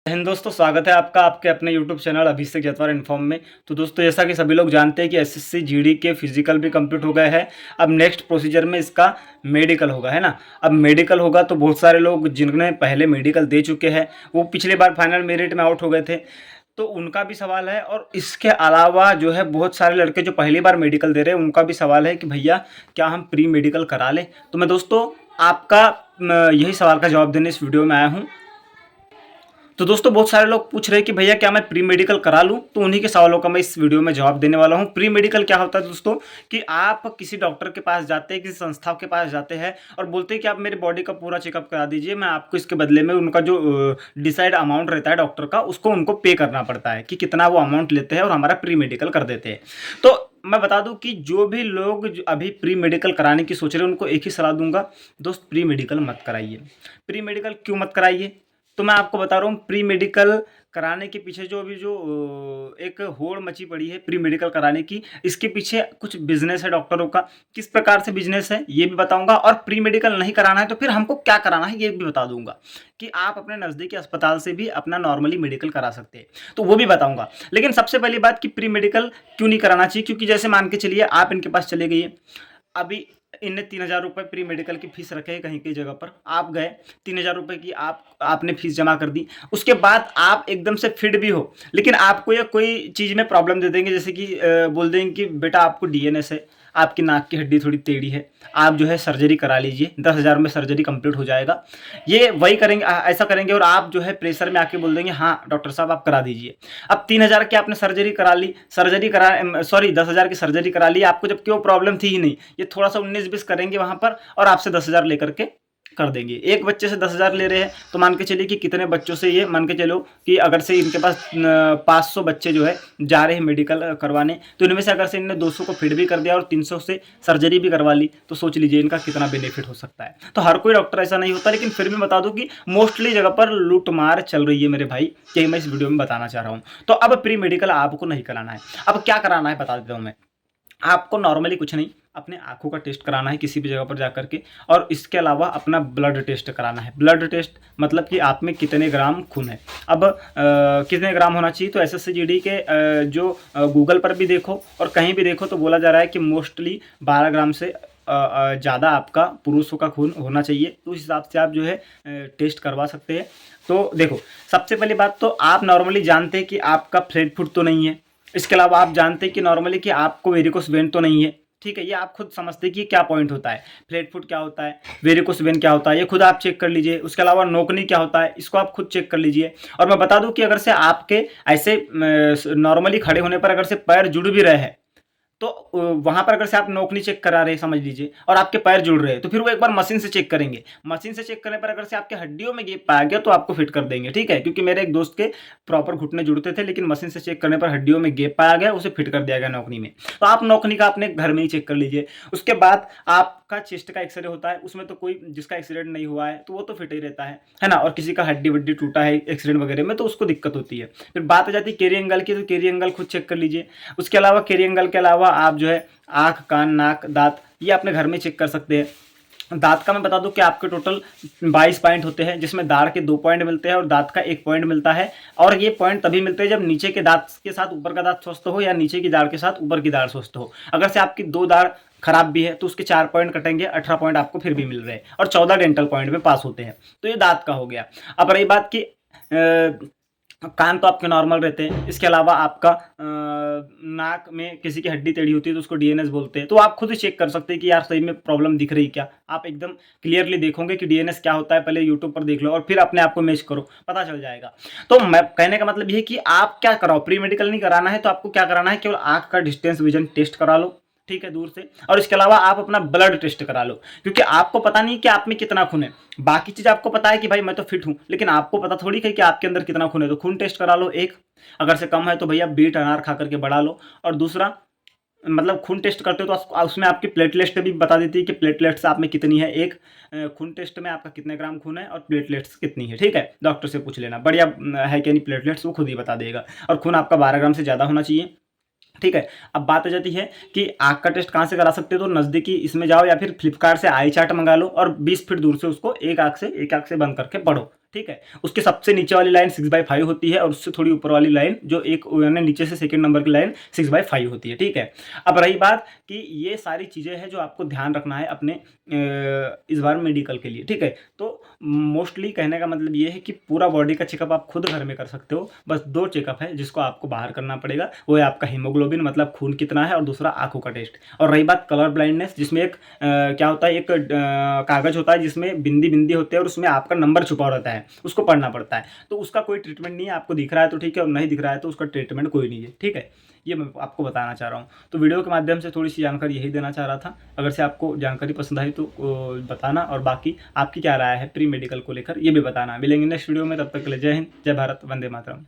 हिंद दोस्तों, स्वागत है आपका आपके अपने यूट्यूब चैनल अभिषेक जतवार इन्फॉर्म में। तो दोस्तों, जैसा कि सभी लोग जानते हैं कि एसएससी जीडी के फिजिकल भी कंप्लीट हो गए हैं। अब नेक्स्ट प्रोसीजर में इसका मेडिकल होगा, है ना। अब मेडिकल होगा तो बहुत सारे लोग जिन्होंने पहले मेडिकल दे चुके हैं वो पिछले बार फाइनल मेरिट में आउट हो गए थे, तो उनका भी सवाल है। और इसके अलावा जो है बहुत सारे लड़के जो पहली बार मेडिकल दे रहे हैं उनका भी सवाल है कि भैया क्या हम प्री मेडिकल करा लें। तो मैं दोस्तों आपका यही सवाल का जवाब देने इस वीडियो में आया हूँ। तो दोस्तों, बहुत सारे लोग पूछ रहे हैं कि भैया क्या मैं प्री मेडिकल करा लूं, तो उन्हीं के सवालों का मैं इस वीडियो में जवाब देने वाला हूं। प्री मेडिकल क्या होता है दोस्तों, कि आप किसी डॉक्टर के पास जाते हैं, किसी संस्था के पास जाते हैं और बोलते हैं कि आप मेरे बॉडी का पूरा चेकअप करा दीजिए, मैं आपको इसके बदले में उनका जो डिसाइड अमाउंट रहता है डॉक्टर का, उसको उनको पे करना पड़ता है कि कितना वो अमाउंट लेते हैं और हमारा प्री मेडिकल कर देते हैं। तो मैं बता दूं कि जो भी लोग अभी प्री मेडिकल कराने की सोच रहे हैं उनको एक ही सलाह दूंगा, दोस्त प्री मेडिकल मत कराइए। प्री मेडिकल क्यों मत कराइए, तो मैं आपको बता रहा हूँ। प्री मेडिकल कराने के पीछे जो अभी जो एक होड़ मची पड़ी है प्री मेडिकल कराने की, इसके पीछे कुछ बिजनेस है डॉक्टरों का। किस प्रकार से बिजनेस है ये भी बताऊंगा, और प्री मेडिकल नहीं कराना है तो फिर हमको क्या कराना है ये भी बता दूंगा, कि आप अपने नज़दीकी अस्पताल से भी अपना नॉर्मली मेडिकल करा सकते हैं, तो वो भी बताऊंगा। लेकिन सबसे पहली बात कि प्री मेडिकल क्यों नहीं कराना चाहिए, क्योंकि जैसे मान के चलिए आप इनके पास चले गए, अभी इनने 3,000 रुपये प्री मेडिकल की फीस रखे है कहीं की जगह पर, आप गए 3,000 रुपये की आपने फीस जमा कर दी। उसके बाद आप एकदम से फिट भी हो, लेकिन आपको ये कोई चीज़ में प्रॉब्लम दे देंगे, जैसे कि बोल देंगे कि बेटा आपको डीएनएस है, आपकी नाक की हड्डी थोड़ी टेढ़ी है, आप जो है सर्जरी करा लीजिए, 10,000 में सर्जरी कंप्लीट हो जाएगा। ये वही करेंगे, ऐसा करेंगे और आप जो है प्रेशर में आके बोल देंगे हाँ डॉक्टर साहब आप करा दीजिए। अब 3,000 की आपने सर्जरी करा ली, 10,000 की सर्जरी करा ली आपको, जबकि वो प्रॉब्लम थी ही नहीं। ये थोड़ा सा 19-20 करेंगे वहाँ पर और आपसे 10,000 लेकर के कर देंगे। एक बच्चे से 10,000 ले रहे हैं तो मान के चलिए कि कितने बच्चों से, ये मान के चलो कि अगर से इनके पास 500 बच्चे जो है जा रहे हैं मेडिकल करवाने, तो इनमें से अगर से इनने 200 को फिट भी कर दिया और 300 से सर्जरी भी करवा ली, तो सोच लीजिए इनका कितना बेनिफिट हो सकता है। तो हर कोई डॉक्टर ऐसा नहीं होता, लेकिन फिर भी बता दूं कि मोस्टली जगह पर लूट मार चल रही है मेरे भाई, यही मैं इस वीडियो में बताना चाह रहा हूँ। तो अब प्री मेडिकल आपको नहीं कराना है। अब क्या कराना है बता देता हूँ मैं आपको। नॉर्मली कुछ नहीं, अपने आँखों का टेस्ट कराना है किसी भी जगह पर जाकर के, और इसके अलावा अपना ब्लड टेस्ट कराना है। ब्लड टेस्ट मतलब कि आप में कितने ग्राम खून है। अब कितने ग्राम होना चाहिए, तो एसएससी जीडी के जो गूगल पर भी देखो और कहीं भी देखो तो बोला जा रहा है कि मोस्टली 12 ग्राम से ज़्यादा आपका पुरुषों का खून होना चाहिए। तो उस हिसाब से आप जो है टेस्ट करवा सकते हैं। तो देखो, सबसे पहली बात तो आप नॉर्मली जानते हैं कि आपका फ्लैट फुट तो नहीं है। इसके अलावा आप जानते हैं कि नॉर्मली कि आपको वेरिकोस वेन तो नहीं है। ठीक है, ये आप खुद समझते हैं कि क्या पॉइंट होता है, फ्लैट फुट क्या होता है, वेरिकोस वेन क्या होता है, ये खुद आप चेक कर लीजिए। उसके अलावा नोकनी क्या होता है, इसको आप खुद चेक कर लीजिए। और मैं बता दूं कि अगर से आपके ऐसे नॉर्मली खड़े होने पर अगर से पैर जुड़ भी रहे हैं, तो वहाँ पर अगर से आप नोकनी चेक करा रहे हैं समझ लीजिए, और आपके पैर जुड़ रहे हैं, तो फिर वो एक बार मशीन से चेक करेंगे। मशीन से चेक करने पर अगर से आपके हड्डियों में गैप पाया गया तो आपको फिट कर देंगे। ठीक है, क्योंकि मेरे एक दोस्त के प्रॉपर घुटने जुड़ते थे, लेकिन मशीन से चेक करने पर हड्डियों में गैप पाया गया, उसे फिट कर दिया गया नौकनी में। तो आप नौकनी का अपने घर में ही चेक कर लीजिए। उसके बाद आपका चेस्ट का एक्सरे होता है, उसमें तो कोई जिसका एक्सीडेंट नहीं हुआ है तो वो तो फिट ही रहता है ना। और किसी का हड्डी वड्डी टूटा है एक्सीडेंट वगैरह में तो उसको दिक्कत होती है। फिर बात आ जाती है कैरी एंगल की, तो कैरी एंगल खुद चेक कर लीजिए। उसके अलावा कैरी एंगल के अलावा आप जो है आँख, कान, नाक, दांत ये अपने घर में चेक कर सकते हैं। दांत का मैं बता दूं कि आपके टोटल 22 पॉइंट होते हैं, जिसमें दाढ़ के 2 पॉइंट मिलते हैं और दांत का 1 पॉइंट मिलता है। और ये पॉइंट तभी मिलते हैं जब नीचे के दांत के साथ ऊपर का दांत स्वस्थ हो, या नीचे की दाढ़ के साथ ऊपर की दाढ़ स्वस्थ हो। अगर से आपकी 2 दाढ़ खराब भी है तो उसके 4 पॉइंट कटेंगे, 18 पॉइंट आपको फिर भी मिल रहे हैं, और 14 डेंटल पॉइंट में पास होते हैं। तो ये दांत का हो गया। अब रही बात की कान, तो आपके नॉर्मल रहते हैं। इसके अलावा आपका नाक में किसी की हड्डी टेढ़ी होती है तो उसको डीएनएस बोलते हैं। तो आप खुद ही चेक कर सकते हैं कि यार सही में प्रॉब्लम दिख रही क्या। आप एकदम क्लियरली देखोगे कि डीएनएस क्या होता है, पहले यूट्यूब पर देख लो और फिर अपने आप को मैच करो, पता चल जाएगा। तो मैं कहने का मतलब ये है कि आप क्या कराओ, प्री मेडिकल नहीं कराना है तो आपको क्या कराना है, केवल आँख का डिस्टेंस विजन टेस्ट करा लो, ठीक है, दूर से। और इसके अलावा आप अपना ब्लड टेस्ट करा लो, क्योंकि आपको पता नहीं कि आप में कितना खून है। बाकी चीज आपको पता है कि भाई मैं तो फिट हूं, लेकिन आपको पता थोड़ी है कि आपके अंदर कितना खून है। तो खून टेस्ट करा लो एक, अगर से कम है तो भैया बीट अनार खा करके बढ़ा लो। और दूसरा, मतलब खून टेस्ट करते हो तो उसमें आपकी प्लेटलेट्स भी बता देती है कि प्लेटलेट्स आप में कितनी है। एक खून टेस्ट में आपका कितने ग्राम खून है और प्लेटलेट्स कितनी है। ठीक है, डॉक्टर से पूछ लेना, बढ़िया है कि नहीं प्लेटलेट्स, वो खुद ही बता देगा। और खून आपका 12 ग्राम से ज़्यादा होना चाहिए। ठीक है। अब बात आ जाती है कि आँख का टेस्ट कहाँ से करा सकते हो, तो नज़दीकी इसमें जाओ या फिर फ्लिपकार्ट से आई चार्ट मंगा लो और 20 फीट दूर से उसको एक आँख से बंद करके पढ़ो। ठीक है। उसके सबसे नीचे वाली लाइन 6/5 होती है और उससे थोड़ी ऊपर वाली लाइन जो एक यानी नीचे से सेकंड नंबर की लाइन 6/5 होती है। ठीक है। अब रही बात कि ये सारी चीज़ें हैं जो आपको ध्यान रखना है अपने इस बार मेडिकल के लिए। ठीक है। तो मोस्टली कहने का मतलब ये है कि पूरा बॉडी का चेकअप आप खुद घर में कर सकते हो। बस 2 चेकअप है जिसको आपको बाहर करना पड़ेगा, वो है आपका हीमोग्लोबिन मतलब खून कितना है और दूसरा आँखों का टेस्ट। और रही बात कलर ब्लाइंडनेस, जिसमें एक क्या होता है, एक कागज़ होता है जिसमें बिंदी होते हैं और उसमें आपका नंबर छुपा रहता है, उसको पढ़ना पड़ता है। तो उसका कोई ट्रीटमेंट नहीं है, आपको दिख रहा है तो ठीक है और नहीं दिख रहा है तो उसका ट्रीटमेंट कोई नहीं है। ठीक है। ये मैं आपको बताना चाह रहा हूँ। तो वीडियो के माध्यम से थोड़ी सी जानकारी यही देना चाह रहा था। अगर से आपको जानकारी पसंद आई तो बताना, और बाकी आपकी क्या राय है प्री मेडिकल को लेकर ये भी बताना। मिलेंगे नेक्स्ट वीडियो में, तब तक के लिए जय हिंद, जय भारत, वंदे मातरम।